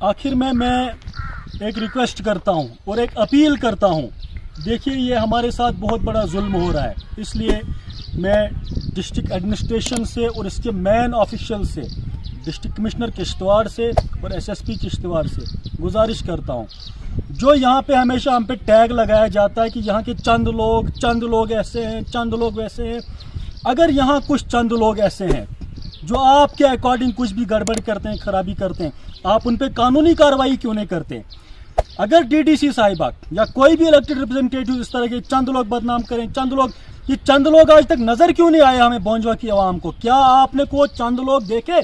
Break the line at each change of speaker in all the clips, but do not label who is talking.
आखिर में मैं एक रिक्वेस्ट करता हूं और एक अपील करता हूं। देखिए, ये हमारे साथ बहुत बड़ा जुल्म हो रहा है, इसलिए मैं डिस्ट्रिक्ट एडमिनिस्ट्रेशन से और इसके मेन ऑफिशियल से, डिस्ट्रिक्ट कमिश्नर किश्तवाड़ से और एसएसपी किश्तवाड़ से गुजारिश करता हूं। जो यहाँ पे हमेशा हम पे टैग लगाया जाता है कि यहाँ के चंद लोग ऐसे हैं, चंद लोग वैसे हैं। अगर यहाँ कुछ चंद लोग ऐसे हैं जो आपके अकॉर्डिंग कुछ भी गड़बड़ करते हैं, खराबी करते हैं, आप उन पे कानूनी कार्रवाई क्यों नहीं करते? अगर डीडीसी साहिबा या कोई भी इलेक्टेड रिप्रेजेंटेटिव इस तरह के चंद लोग बदनाम करें, ये चंद लोग आज तक नजर क्यों नहीं आए हमें बोंजवा की आवाम को? क्या आपने को चंद लोग देखे?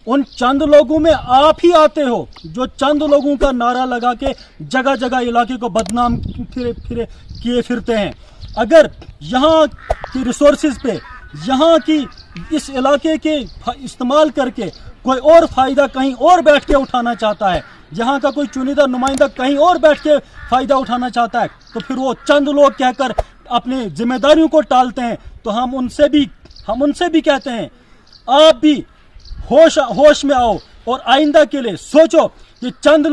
उन चंद लोगों में आप ही आते हो जो चंद लोगों का नारा लगा के जगह जगह इलाके को बदनाम किए फिरते हैं। अगर यहाँ की रिसोर्सेज पे, यहाँ की इस इलाके के इस्तेमाल करके कोई और फायदा कहीं और बैठ के उठाना चाहता है, यहाँ का कोई चुनिंदा नुमाइंदा कहीं और बैठ के फायदा उठाना चाहता है, तो फिर वो चंद लोग कहकर अपनी जिम्मेदारियों को टालते हैं। तो हम उनसे भी कहते हैं, आप भी होश में आओ और आइंदा के लिए सोचो कि चंद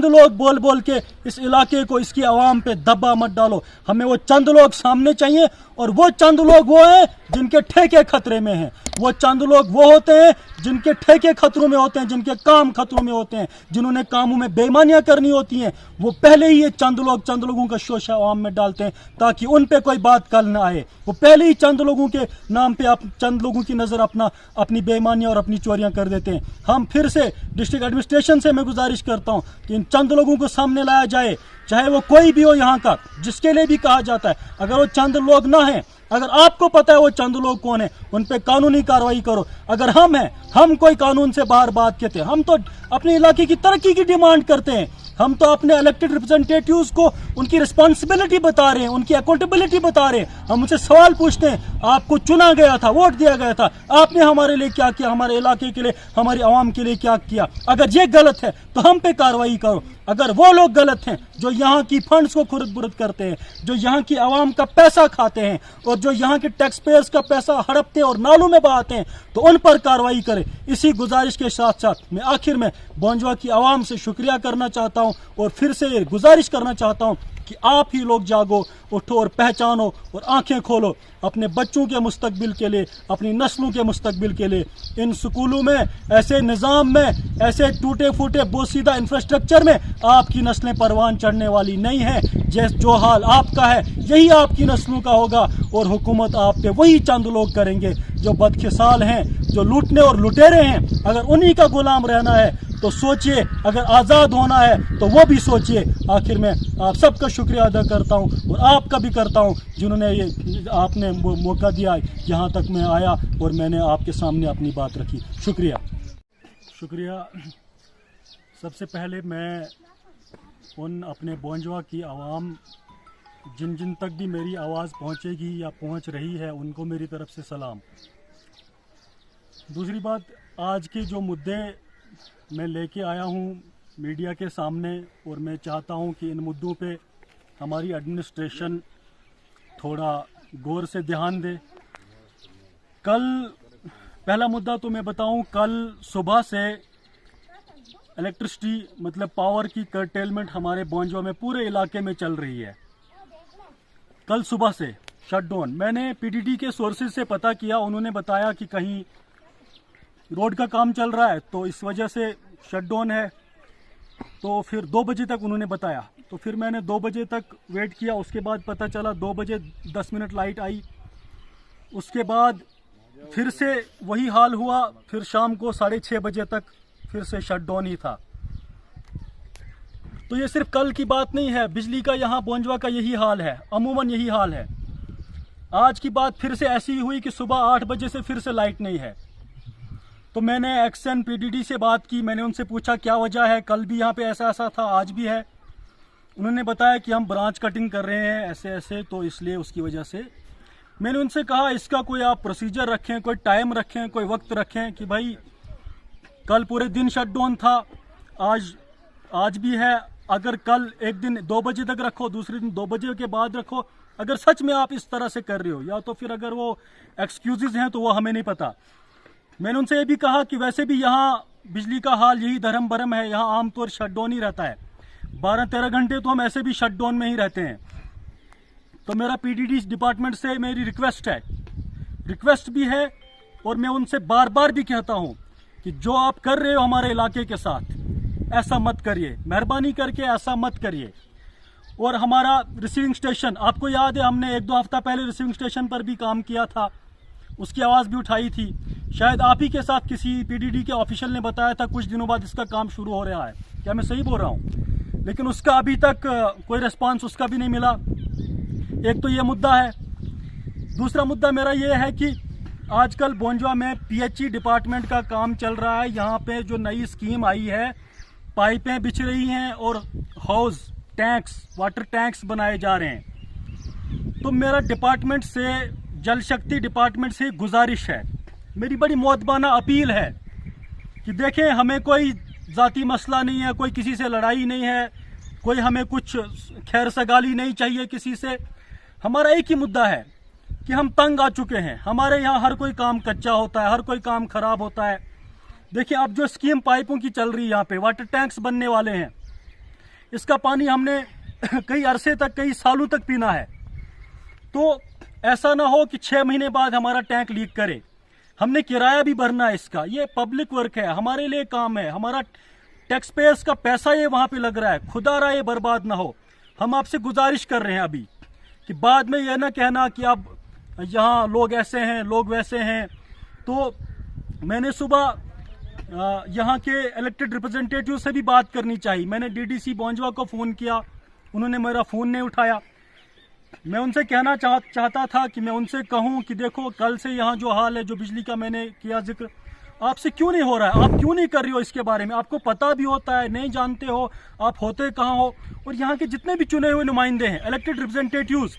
लोग बोल के इस इलाके को, इसकी आवाम पे दबा मत डालो। हमें वो चंद लोग सामने चाहिए, और वो चंद लोग वो हैं जिनके ठेके खतरे में हैं। वो चंद लोग वो होते हैं जिनके ठेके खतरों में होते हैं, जिनके काम खतरों में होते हैं, जिन्होंने कामों में बेईमानियां करनी होती हैं। वो पहले ही ये चंद लोगों का शोषा आवाम में डालते हैं ताकि उन पे कोई बात कल न आए। वो पहले ही चंद लोगों के नाम पे चंद लोगों की नजर अपनी बेईमानियां और अपनी चोरियां कर देते हैं। हम फिर से डिस्ट्रिक्ट एडमिनिस्ट्रेशन से मैं गुजारिश करता हूं कि इन चंद लोगों को सामने लाया जाए, चाहे वो कोई भी हो यहाँ का, जिसके लिए भी कहा जाता है। अगर वो चंद लोग ना हैं, अगर आपको पता है वो चंद लोग कौन है, उन पे कानूनी कार्रवाई करो। अगर हम कोई कानून से बाहर बात कहते हैं, हम तो अपने इलाके की तरक्की की डिमांड करते हैं। हम तो अपने इलेक्टेड रिप्रेजेंटेटिव्स को उनकी रिस्पॉन्सिबिलिटी बता रहे हैं, उनकी अकाउंटेबिलिटी बता रहे हैं। हम उनसे सवाल पूछते हैं, आपको चुना गया था, वोट दिया गया था, आपने हमारे लिए क्या किया, हमारे इलाके के लिए, हमारी आवाम के लिए क्या किया? अगर ये गलत है तो हम पे कार्रवाई करो। अगर वो लोग गलत हैं जो यहाँ की फंड्स को खुरद बुरद करते हैं, जो यहाँ की आवाम का पैसा खाते हैं और जो यहाँ के टैक्स पेयर्स का पैसा हड़पते और नालों में बहाते हैं, तो उन पर कार्रवाई करें। इसी गुजारिश के साथ साथ मैं आखिर में बोंजवा की आवाम से शुक्रिया करना चाहता हूँ और फिर से गुजारिश करना चाहता हूँ कि आप ही लोग जागो, उठो और पहचानो और आंखें खोलो अपने बच्चों के मुस्तकबिल के लिए, अपनी नस्लों के मुस्तकबिल के लिए। इन स्कूलों में, ऐसे निज़ाम में, ऐसे टूटे फूटे बोसीदा इंफ्रास्ट्रक्चर में आपकी नस्लें परवान चढ़ने वाली नहीं है। जो हाल आपका है यही आपकी नस्लों का होगा, और हुकूमत आप पे वही चंद लोग करेंगे जो बदकिसाल हैं, जो लूटने और लुटेरे हैं। अगर उन्हीं का गुलाम रहना है तो सोचिए, अगर आज़ाद होना है तो वो भी सोचिए। आखिर में आप सबका शुक्रिया अदा करता हूँ और आपका भी करता हूँ जिन्होंने आपने मौका दिया, यहाँ तक मैं आया और मैंने आपके सामने अपनी बात रखी। शुक्रिया। सबसे पहले मैं उन अपने बोंजवा की आवाम, जिन तक भी मेरी आवाज़ पहुँचेगी या पहुँच रही है, उनको मेरी तरफ से सलाम। दूसरी बात, आज के जो मुद्दे मैं लेके आया हूँ मीडिया के सामने, और मैं चाहता हूँ कि इन मुद्दों पे हमारी एडमिनिस्ट्रेशन थोड़ा गौर से ध्यान दे। पहला मुद्दा तो मैं बताऊँ, कल सुबह से इलेक्ट्रिसिटी मतलब पावर की कर्टेलमेंट हमारे बोंजवा में पूरे इलाके में चल रही है। कल सुबह से शटडाउन। मैंने पीडीडी के सोर्सेज से पता किया, उन्होंने बताया कि कहीं रोड का काम चल रहा है तो इस वजह से शटडाउन है। तो फिर 2 बजे तक उन्होंने बताया, तो फिर मैंने 2 बजे तक वेट किया। उसके बाद पता चला 2 बजे 10 मिनट लाइट आई। उसके बाद फिर से वही हाल हुआ, फिर शाम को 6:30 बजे तक फिर से शटडाउन ही था। तो ये सिर्फ कल की बात नहीं है, बिजली का यहाँ बोंजवा का यही हाल है, अमूमन यही हाल है। आज की बात फिर से ऐसी हुई कि सुबह 8 बजे से फिर से लाइट नहीं है। तो मैंने एक्सन पीडीडी से बात की, मैंने उनसे पूछा क्या वजह है, कल भी यहाँ पे ऐसा था, आज भी है। उन्होंने बताया कि हम ब्रांच कटिंग कर रहे हैं ऐसे, तो इसलिए उसकी वजह से। मैंने उनसे कहा इसका कोई आप प्रोसीजर रखें, कोई टाइम रखें, कोई वक्त रखें कि भाई कल पूरे दिन शटडाउन था, आज भी है। अगर कल एक दिन 2 बजे तक रखो, दूसरे दिन 2 बजे के बाद रखो। अगर सच में आप इस तरह से कर रहे हो, या तो फिर अगर वो एक्सक्यूजेज हैं तो वो हमें नहीं पता। मैंने उनसे ये भी कहा कि वैसे भी यहाँ बिजली का हाल यही धर्म भरम है। यहाँ आमतौर शटडाउन ही रहता है, 12-13 घंटे तो हम ऐसे भी शटडाउन में ही रहते हैं। तो मेरा पीडीडी डिपार्टमेंट से मेरी रिक्वेस्ट भी है और मैं उनसे बार बार भी कहता हूँ कि जो आप कर रहे हो हमारे इलाके के साथ, ऐसा मत करिए, मेहरबानी करके ऐसा मत करिए। और हमारा रिसीविंग स्टेशन, आपको याद है हमने 1-2 हफ्ता पहले रिसीविंग स्टेशन पर भी काम किया था, उसकी आवाज़ भी उठाई थी। शायद आप ही के साथ किसी पीडीडी के ऑफिशियल ने बताया था कुछ दिनों बाद इसका काम शुरू हो रहा है। क्या मैं सही बोल रहा हूँ? लेकिन उसका अभी तक कोई रिस्पांस उसका भी नहीं मिला। एक तो ये मुद्दा है। दूसरा मुद्दा मेरा ये है कि आजकल बोंजवा में पीएचई डिपार्टमेंट का काम चल रहा है। यहाँ पे जो नई स्कीम आई है, पाइपें बिछ रही हैं और हाउस टैंक्स, वाटर टैंक्स बनाए जा रहे हैं। तो मेरा डिपार्टमेंट से, जल शक्ति डिपार्टमेंट से गुजारिश है, मेरी बड़ी मोहतबाना अपील है कि देखें, हमें कोई जाती मसला नहीं है, कोई किसी से लड़ाई नहीं है, कोई हमें कुछ खैर सगाली नहीं चाहिए किसी से। हमारा एक ही मुद्दा है कि हम तंग आ चुके हैं। हमारे यहाँ हर कोई काम कच्चा होता है, हर कोई काम खराब होता है। देखिए अब जो स्कीम पाइपों की चल रही है, यहाँ पे वाटर टैंक्स बनने वाले हैं, इसका पानी हमने कई अरसे तक, कई सालों तक पीना है। तो ऐसा ना हो कि 6 महीने बाद हमारा टैंक लीक करे। हमने किराया भी भरना है इसका, ये पब्लिक वर्क है, हमारे लिए काम है, हमारा टैक्स पेयर्स का पैसा ये वहाँ पे लग रहा है। खुदा रहा ये बर्बाद ना हो। हम आपसे गुजारिश कर रहे हैं अभी कि बाद में यह ना कहना कि अब यहाँ लोग ऐसे हैं, लोग वैसे हैं। तो मैंने सुबह यहाँ के इलेक्टेड रिप्रेजेंटेटिव से भी बात करनी चाहिए। मैंने डीडीसी बोंजवा को फ़ोन किया, उन्होंने मेरा फ़ोन नहीं उठाया। मैं उनसे कहना चाहता था कि मैं उनसे कहूँ कि देखो, कल से यहाँ जो हाल है, जो बिजली का मैंने किया जिक्र, आपसे क्यों नहीं हो रहा है? आप क्यों नहीं कर रही हो इसके बारे में? आपको पता भी होता है, नहीं जानते हो, आप होते कहाँ हो? और यहाँ के जितने भी चुने हुए नुमाइंदे हैं, इलेक्टेड रिप्रेजेंटेटिव्स,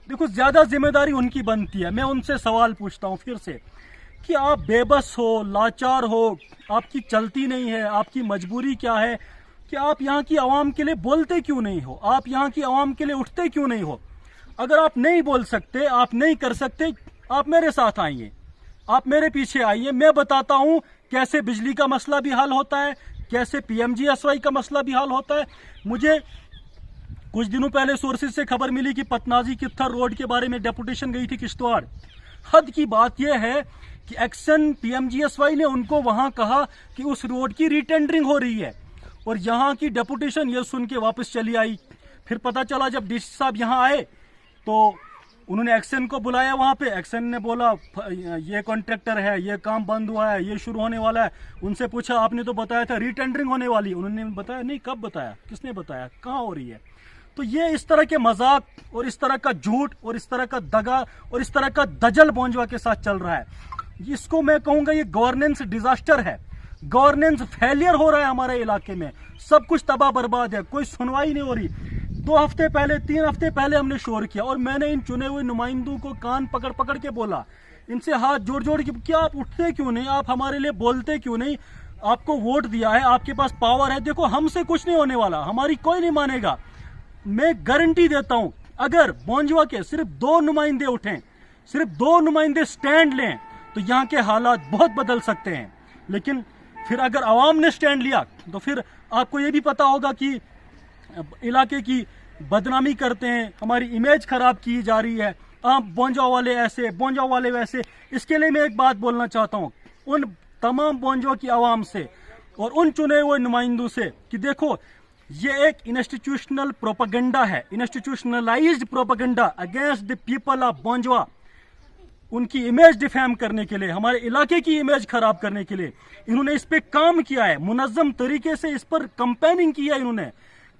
देखो ज़्यादा जिम्मेदारी उनकी बनती है। मैं उनसे सवाल पूछता हूँ फिर से कि आप बेबस हो, लाचार हो, आपकी चलती नहीं है, आपकी मजबूरी क्या है कि आप यहाँ की आवाम के लिए बोलते क्यों नहीं हो? आप यहाँ की आवाम के लिए उठते क्यों नहीं हो? अगर आप नहीं बोल सकते, आप नहीं कर सकते, आप मेरे साथ आइए, आप मेरे पीछे आइए। मैं बताता हूं कैसे बिजली का मसला भी हल होता है, कैसे पीएमजीएसवाई का मसला भी हल होता है। मुझे कुछ दिनों पहले सोर्सेज से खबर मिली कि पतनाजी कित्थर रोड के बारे में डेपुटेशन गई थी किश्तवाड़। हद की बात यह है कि एक्शन पीएमजीएसवाई ने उनको वहां कहा कि उस रोड की रीटेंडरिंग हो रही है, और यहाँ की डेपुटेशन ये सुन के वापस चली आई। फिर पता चला जब डीसी साहब यहाँ आए तो उन्होंने एक्शन को बुलाया। वहाँ पे एक्शन ने बोला ये कॉन्ट्रैक्टर है, ये काम बंद हुआ है, ये शुरू होने वाला है। उनसे पूछा आपने तो बताया था रीटेंडरिंग होने वाली, उन्होंने बताया नहीं। कब बताया? किसने बताया? कहाँ हो रही है? तो ये इस तरह के मजाक और इस तरह का झूठ और इस तरह का दगा और इस तरह का दजल बोंजवा के साथ चल रहा है। इसको मैं कहूँगा ये गवर्नेंस डिजास्टर है, गवर्नेंस फेलियर हो रहा है हमारे इलाके में। सब कुछ तबाह बर्बाद है, कोई सुनवाई नहीं हो रही। 2 हफ्ते पहले, 3 हफ्ते पहले हमने शोर किया और मैंने इन चुने हुए नुमाइंदों को कान पकड़ पकड़ के बोला, इनसे हाथ जोड़ जोड़ के, क्या आप उठते क्यों नहीं? आप हमारे लिए बोलते क्यों नहीं? आपको वोट दिया है, आपके पास पावर है। देखो हमसे कुछ नहीं होने वाला, हमारी कोई नहीं मानेगा। मैं गारंटी देता हूं, अगर बोंजवा के सिर्फ 2 नुमाइंदे उठें, सिर्फ 2 नुमाइंदे स्टैंड लें, तो यहाँ के हालात बहुत बदल सकते हैं। लेकिन फिर अगर आवाम ने स्टैंड लिया तो फिर आपको ये भी पता होगा कि इलाके की बदनामी करते हैं, हमारी इमेज खराब की जा रही है। आप बोंजवा वाले ऐसे, बोंजवा वाले वैसे। इसके लिए मैं एक बात बोलना चाहता हूँ उन तमाम बोंजवा की आवाम से और उन चुने हुए नुमाइंदों से कि देखो, ये एक इंस्टीट्यूशनल प्रोपेगेंडा है, institutionalised propaganda against the people of बोंजवा। उनकी इमेज डिफेम करने के लिए, हमारे इलाके की इमेज खराब करने के लिए इन्होंने इस पे काम किया है। मुनज़्ज़म तरीके से इस पर कंपेनिंग की है, इन्होंने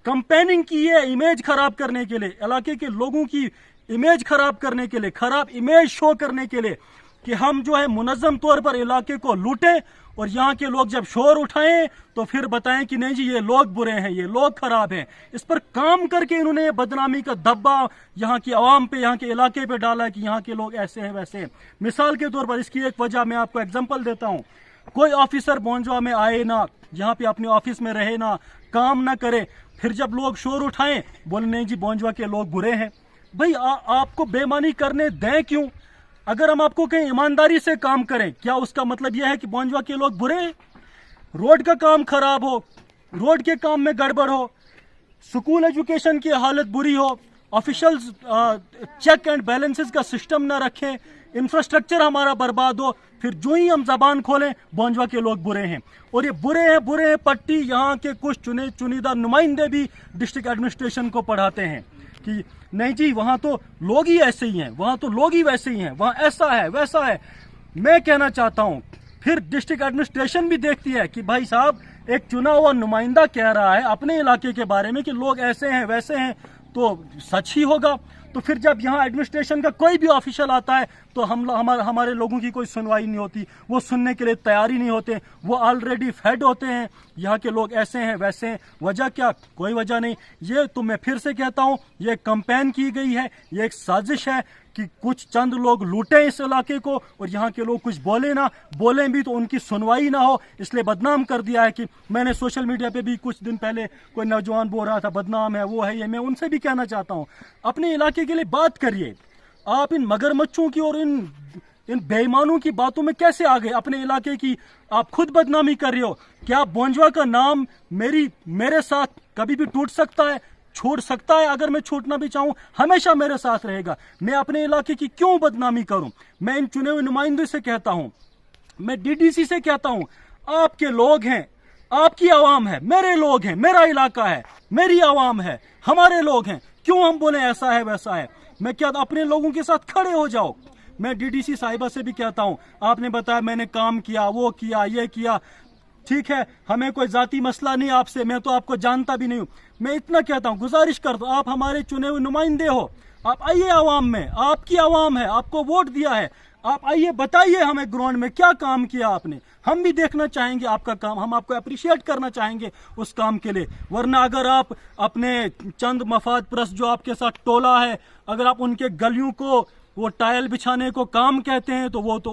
कंपेनिंग की है इमेज खराब करने के लिए, इलाके के लोगों की इमेज खराब करने के लिए, खराब इमेज शो करने के लिए कि हम जो है मुनज़्ज़म तौर पर इलाके को लूटें और यहाँ के लोग जब शोर उठाएं तो फिर बताएं कि नहीं जी ये लोग बुरे हैं, ये लोग खराब हैं। इस पर काम करके इन्होंने ये बदनामी का धब्बा यहाँ की आवाम पे, यहाँ के इलाके पे डाला है कि यहाँ के लोग ऐसे हैं वैसे हैं। मिसाल के तौर पर इसकी एक वजह मैं आपको एग्जाम्पल देता हूँ। कोई ऑफिसर बोंजवा में आए ना, यहाँ पे अपने ऑफिस में रहे ना, काम ना करे, फिर जब लोग शोर उठाएं बोले नहीं जी बोंजवा के लोग बुरे हैं। भाई आपको बेईमानी करने दें क्यों? अगर हम आपको कहीं ईमानदारी से काम करें, क्या उसका मतलब यह है कि बोंजवा के लोग बुरे हैं? रोड का काम खराब हो, रोड के काम में गड़बड़ हो, स्कूल एजुकेशन की हालत बुरी हो, ऑफिशियल्स चेक एंड बैलेंसेस का सिस्टम ना रखें, इंफ्रास्ट्रक्चर हमारा बर्बाद हो, फिर जो ही हम जबान खोलें बोंजवा के लोग बुरे हैं। और ये बुरे हैं पट्टी यहाँ के कुछ चुनिंदा नुमाइंदे भी डिस्ट्रिक्ट एडमिनिस्ट्रेशन को पढ़ाते हैं कि नहीं जी वहाँ तो लोग ही ऐसे ही हैं, वहाँ तो लोग ही वैसे ही हैं, वहाँ ऐसा है वैसा है। मैं कहना चाहता हूँ फिर डिस्ट्रिक्ट एडमिनिस्ट्रेशन भी देखती है कि भाई साहब एक चुना हुआ नुमाइंदा कह रहा है अपने इलाके के बारे में कि लोग ऐसे हैं वैसे हैं तो सच ही होगा। तो फिर जब यहाँ एडमिनिस्ट्रेशन का कोई भी ऑफिशियल आता है तो हमारे लोगों की कोई सुनवाई नहीं होती, वो सुनने के लिए तैयार ही नहीं होते, वो ऑलरेडी फेड होते हैं यहाँ के लोग ऐसे हैं वैसे हैं। वजह क्या? कोई वजह नहीं। ये तो मैं फिर से कहता हूँ ये कैंपेन की गई है, ये एक साजिश है कि कुछ चंद लोग लूटें इस इलाके को और यहाँ के लोग कुछ बोलें भी तो उनकी सुनवाई ना हो, इसलिए बदनाम कर दिया है। कि मैंने सोशल मीडिया पे भी कुछ दिन पहले कोई नौजवान बोल रहा था बदनाम है वो है ये। मैं उनसे भी कहना चाहता हूँ अपने इलाके के लिए बात करिए। आप इन मगरमच्छों की और इन बेईमानों की बातों में कैसे आ गए? अपने इलाके की आप खुद बदनामी कर रहे हो। क्या बोंजवा का नाम मेरे साथ कभी भी टूट सकता है? छोड़ सकता है। अगर मैं छूटना भी चाहूं हमेशा मेरे साथ रहेगा। मैं अपने इलाके की क्यों बदनामी करूं? मैं इन चुने हुए नुमाइंदों से कहता हूं, मैं डीडीसी से कहता हूं, आपके लोग हैं, आपकी आवाम है, मेरे लोग हैं, मेरा इलाका है, मेरी आवाम है, हमारे लोग हैं, क्यों हम बोले ऐसा है वैसा है? मैं क्या अपने लोगों के साथ खड़े हो जाओ। मैं डीडीसी साहिबा से भी कहता हूं, आपने बताया मैंने काम किया, वो किया, ये किया, ठीक है, हमें कोई जाती मसला नहीं आपसे, मैं तो आपको जानता भी नहीं हूं। मैं इतना कहता हूं, गुजारिश करता हूं, आप हमारे चुने हुए नुमाइंदे हो, आप आइए आवाम में, आपकी आवाम है, आपको वोट दिया है, आप आइए बताइए हमें ग्राउंड में क्या काम किया आपने। हम भी देखना चाहेंगे आपका काम, हम आपको अप्रिशिएट करना चाहेंगे उस काम के लिए। वरना अगर आप अपने चंद मफाद परस्त जो आपके साथ टोला है, अगर आप उनके गलियों को वो टाइल बिछाने को काम कहते हैं तो वो तो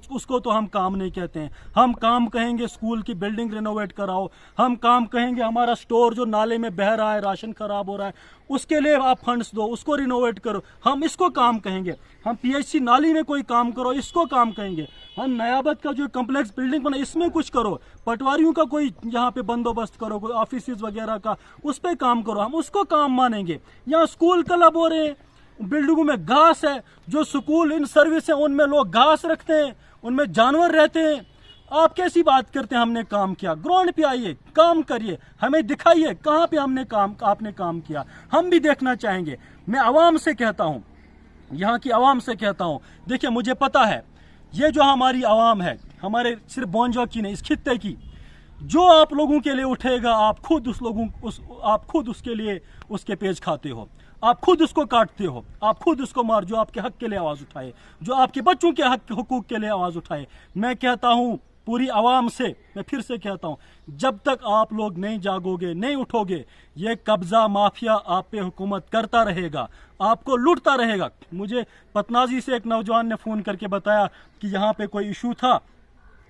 उसको तो हम काम नहीं कहते हैं। हम काम कहेंगे स्कूल की बिल्डिंग रिनोवेट कराओ, हम काम कहेंगे हमारा स्टोर जो नाले में बह रहा है, राशन खराब हो रहा है, उसके लिए आप फंड्स दो, उसको रिनोवेट करो, हम इसको काम कहेंगे। हम पीएचसी नाली में कोई काम करो, इसको काम कहेंगे। हम नयाबत का जो कम्प्लेक्स बिल्डिंग बना इसमें कुछ करो, पटवारियों का कोई यहाँ पे बंदोबस्त करो, कोई ऑफिस वगैरह का उस पर काम करो, हम उसको काम मानेंगे। यहाँ स्कूल क्लब हो रहे हैं, बिल्डिंगों में घास है, जो स्कूल इन सर्विस है उनमें लोग घास रखते हैं, उनमें जानवर रहते हैं। आप कैसी बात करते हैं हमने काम किया? ग्राउंड पे आइए, काम करिए, हमें दिखाइए कहाँ पे आपने काम किया, हम भी देखना चाहेंगे। मैं आवाम से कहता हूँ, यहाँ की आवाम से कहता हूँ, देखिए मुझे पता है ये जो हमारी आवाम है, हमारे सिर्फ बोंजवा की नहीं इस खित्ते की, जो आप लोगों के लिए उठेगा आप खुद उसके लिए उसके पेज खाते हो, आप खुद उसको काटते हो, आप खुद उसको मार, जो आपके हक के लिए आवाज उठाए, जो आपके बच्चों के हुकूक के लिए आवाज उठाए। मैं कहता हूं पूरी आवाम से, मैं फिर से कहता हूं, जब तक आप लोग नहीं जागोगे, नहीं उठोगे, ये कब्जा माफिया आप पे हुकूमत करता रहेगा, आपको लूटता रहेगा। मुझे पतनाजी से एक नौजवान ने फोन करके बताया कि यहाँ पे कोई इशू था,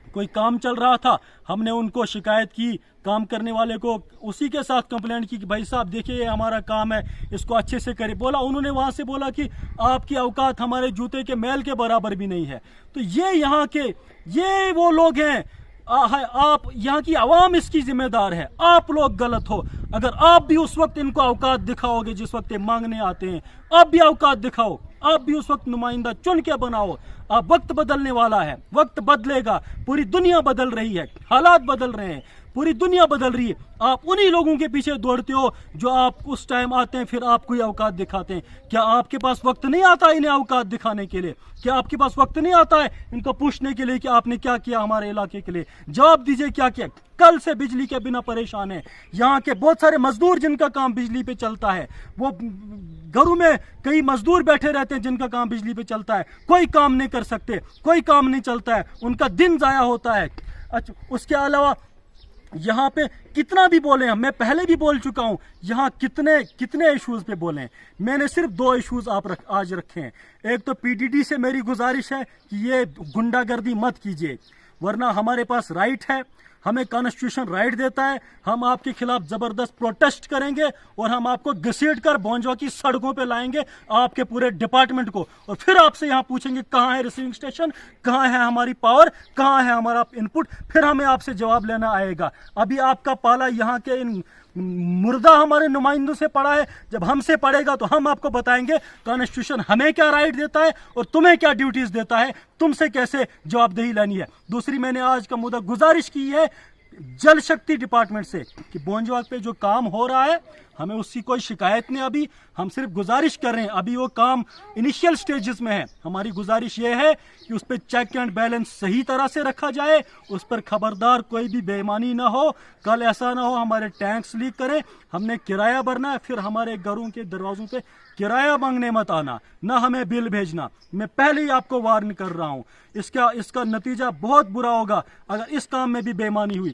कोई काम चल रहा था, हमने उनको शिकायत की, काम करने वाले को उसी के साथ कंप्लेंट की कि भाई साहब देखिए ये हमारा काम है, इसको अच्छे से करिए। उन्होंने वहां से बोला कि आपकी औकात हमारे जूते के मैल के बराबर भी नहीं है। तो ये वो लोग हैं, आप यहाँ की आवाम इसकी जिम्मेदार है। आप लोग गलत हो, अगर आप भी उस वक्त इनको औकात दिखाओगे जिस वक्त ये मांगने आते हैं, आप भी औकात दिखाओ, आप भी उस वक्त नुमाइंदा चुन के बनाओ। अब वक्त बदलने वाला है, वक्त बदलेगा, पूरी दुनिया बदल रही है, हालात बदल रहे हैं, पूरी दुनिया बदल रही है। आप उन्हीं लोगों के पीछे दौड़ते हो जो आप उस टाइम आते हैं फिर आपको ही औकात दिखाते हैं। क्या आपके पास वक्त नहीं आता इन्हें औकात दिखाने के लिए? क्या आपके पास वक्त नहीं आता है इनको पूछने के लिए कि आपने क्या किया हमारे इलाके के लिए? जवाब दीजिए क्या किया। कल से बिजली के बिना परेशान है यहाँ के बहुत सारे मजदूर जिनका काम बिजली पे चलता है, वो घरों में कई मजदूर बैठे रहते हैं जिनका काम बिजली पे चलता है, कोई काम नहीं कर सकते, कोई काम नहीं चलता है, उनका दिन जाया होता है। अच्छा, उसके अलावा यहाँ पे कितना भी बोले हम, मैं पहले भी बोल चुका हूँ, यहाँ कितने इश्यूज पे बोले। मैंने सिर्फ 2 इश्यूज आज रखे हैं। एक तो पीडीडी से मेरी गुजारिश है कि ये गुंडागर्दी मत कीजिए, वरना हमारे पास राइट है, हमें कॉन्स्टिट्यूशन राइट देता है। हम आपके खिलाफ जबरदस्त प्रोटेस्ट करेंगे और हम आपको घसीट कर बोंजवा की सड़कों पे लाएंगे, आपके पूरे डिपार्टमेंट को, और फिर आपसे यहाँ पूछेंगे कहाँ है रिसीविंग स्टेशन, कहाँ है हमारी पावर, कहाँ है हमारा इनपुट। फिर हमें आपसे जवाब लेना आएगा। अभी आपका पाला यहाँ के इन मुर्दा हमारे नुमाइंदों से पड़ा है, जब हमसे पड़ेगा तो हम आपको बताएंगे कॉन्स्टिट्यूशन हमें क्या राइट देता है और तुम्हें क्या ड्यूटीज देता है, तुमसे कैसे जवाबदेही लेनी है। दूसरी, मैंने आज का मुद्दा गुजारिश की है जल शक्ति डिपार्टमेंट से कि बोंजवाग पे जो काम हो रहा है हमें उसकी कोई शिकायत नहीं, अभी हम सिर्फ गुजारिश कर रहे हैं, अभी वो काम इनिशियल स्टेजेस में है। हमारी गुजारिश ये है कि उस पर चेक एंड बैलेंस सही तरह से रखा जाए, उस पर खबरदार कोई भी बेईमानी ना हो। कल ऐसा ना हो हमारे टैंक्स लीक करें, हमने किराया भरना है, फिर हमारे घरों के दरवाजों पे किराया मांगने मत आना, ना हमें बिल भेजना। मैं पहले ही आपको वार्न कर रहा हूँ, इसका नतीजा बहुत बुरा होगा अगर इस काम में भी बेईमानी हुई।